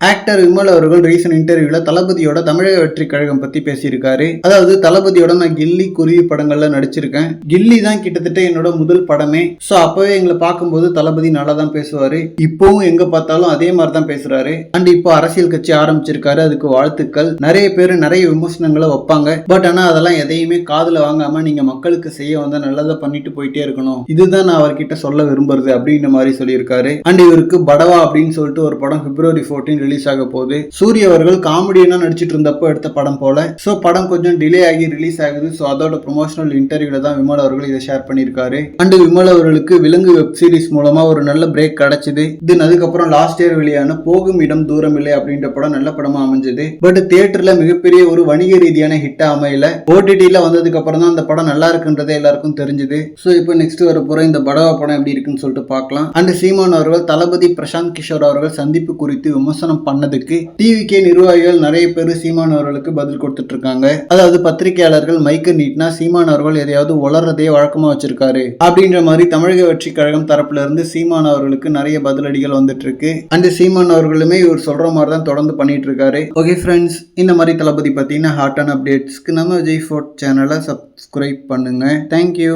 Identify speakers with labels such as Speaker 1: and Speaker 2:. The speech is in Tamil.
Speaker 1: ஆக்டர் விமல் அவர்கள் ரீசன்ட் இன்டர்வியூல தளபதியோட தமிழக வெற்றி கழகம் பத்தி பேசியிருக்காரு. அதாவது தளபதியோட நான் கில்லி, குருவி படங்கள்ல நடிச்சிருக்கேன். கில்லி தான் கிட்டத்தட்ட என்னோட முதல் படமே. சோ அப்பவே எங்களை பார்க்கும்போது தளபதி நல்லா தான் பேசுவாரு. இப்பவும் எங்க பார்த்தாலும் அதே மாதிரி தான் பேசுறாரு. அண்ட் இப்போ அரசியல் கட்சி ஆரம்பிச்சிருக்காரு, அதுக்கு வாழ்த்துக்கள். நிறைய பேர் நிறைய விமர்சனங்களை வைப்பாங்க. பட் ஆனா அதெல்லாம் எதையுமே காதுல வாங்காம நீங்க மக்களுக்கு செய்ய வந்தா நல்லதா பண்ணிட்டு போயிட்டே இருக்கணும், இதுதான் நான் அவர்கிட்ட சொல்ல விரும்புறது அப்படின்ற மாதிரி சொல்லியிருக்காரு. அண்ட் இவருக்கு படவா அப்படின்னு சொல்லிட்டு ஒரு படம் February 14 ரிலீஸ் ஆக போகுது. சூரிய அவர்கள் காமெடியனா நடிச்சிட்டு இருந்தப்போ எடுத்த படம் போல. சோ படம் கொஞ்சம் டிலே ஆகி ரிலீஸ் ஆகுது. சோ அதோட ப்ரொமோஷனல் இன்டர்வியூல தான் விமல் அவர்கள் இதை ஷேர் பண்ணியிருக்காரு. அண்ட் விமல் அவர்களுக்கு விலங்கு வெப் சீரிஸ் மூலமா ஒரு நல்ல பிரேக் கிடைச்சது. தென் அதுக்கப்புறம் லாஸ்ட் இயர் வெளியான போகும் இடம் தூரம் இல்லை அப்படின்ற படம் நல்ல படமா அமைஞ்சது. பட் தியேட்டர்ல மிகப்பெரிய ஒரு வணிக ரீதியான ஹிட்டா அமையல. ஓடிடில வந்ததுக்கு அப்புறம் தான் அந்த படம் நல்லா இருக்குன்றதே எல்லாருக்கும் தெரிஞ்சது. சோ இப்போ நெக்ஸ்ட் வர போற இந்த படவா படம் எப்படி இருக்குன்னு சொல்லிட்டு பார்க்கலாம். அண்ட் சீமான் அவர்கள் தளபதி பிரசாந்த் கிஷோர் அவர்கள் சந்திப்பு குறித்து விமர்சனம் பண்ணதுக்கு டிவிகே நிர்வாகிகள் நிறைய பேர் சீமான் அவர்களுக்கு பதில் கொடுத்துட்டு இருக்காங்க. அதாவது பத்திரிகையாளர்கள் மைக்க நீட்னா சீமான் அவர்கள் எதையாவது வளர்றதே வழக்கமா வச்சிருக்காரு அப்படின்ற மாதிரி தமிழக வெற்றி கழகம் தரப்புல இருந்து சீமான் அவர்களுக்கு நிறைய பதிலடிகள் வந்துட்டு இருக்கு. அண்ட் சீமான் அவர்களுமே இவர் சொல்ற மாதிரி தான் தொடர்ந்து பண்ணிட்டு இருக்காரு. ஓகே ஃப்ரெண்ட்ஸ், இந்த மாதிரி தளபதி பத்தின ஹாட்டான அப்டேட்ஸ்க்கு நம்ம விஜய் ஃபோர்ட் சேனலை சப்ஸ்கிரைப் பண்ணுங்க. தேங்க்யூ.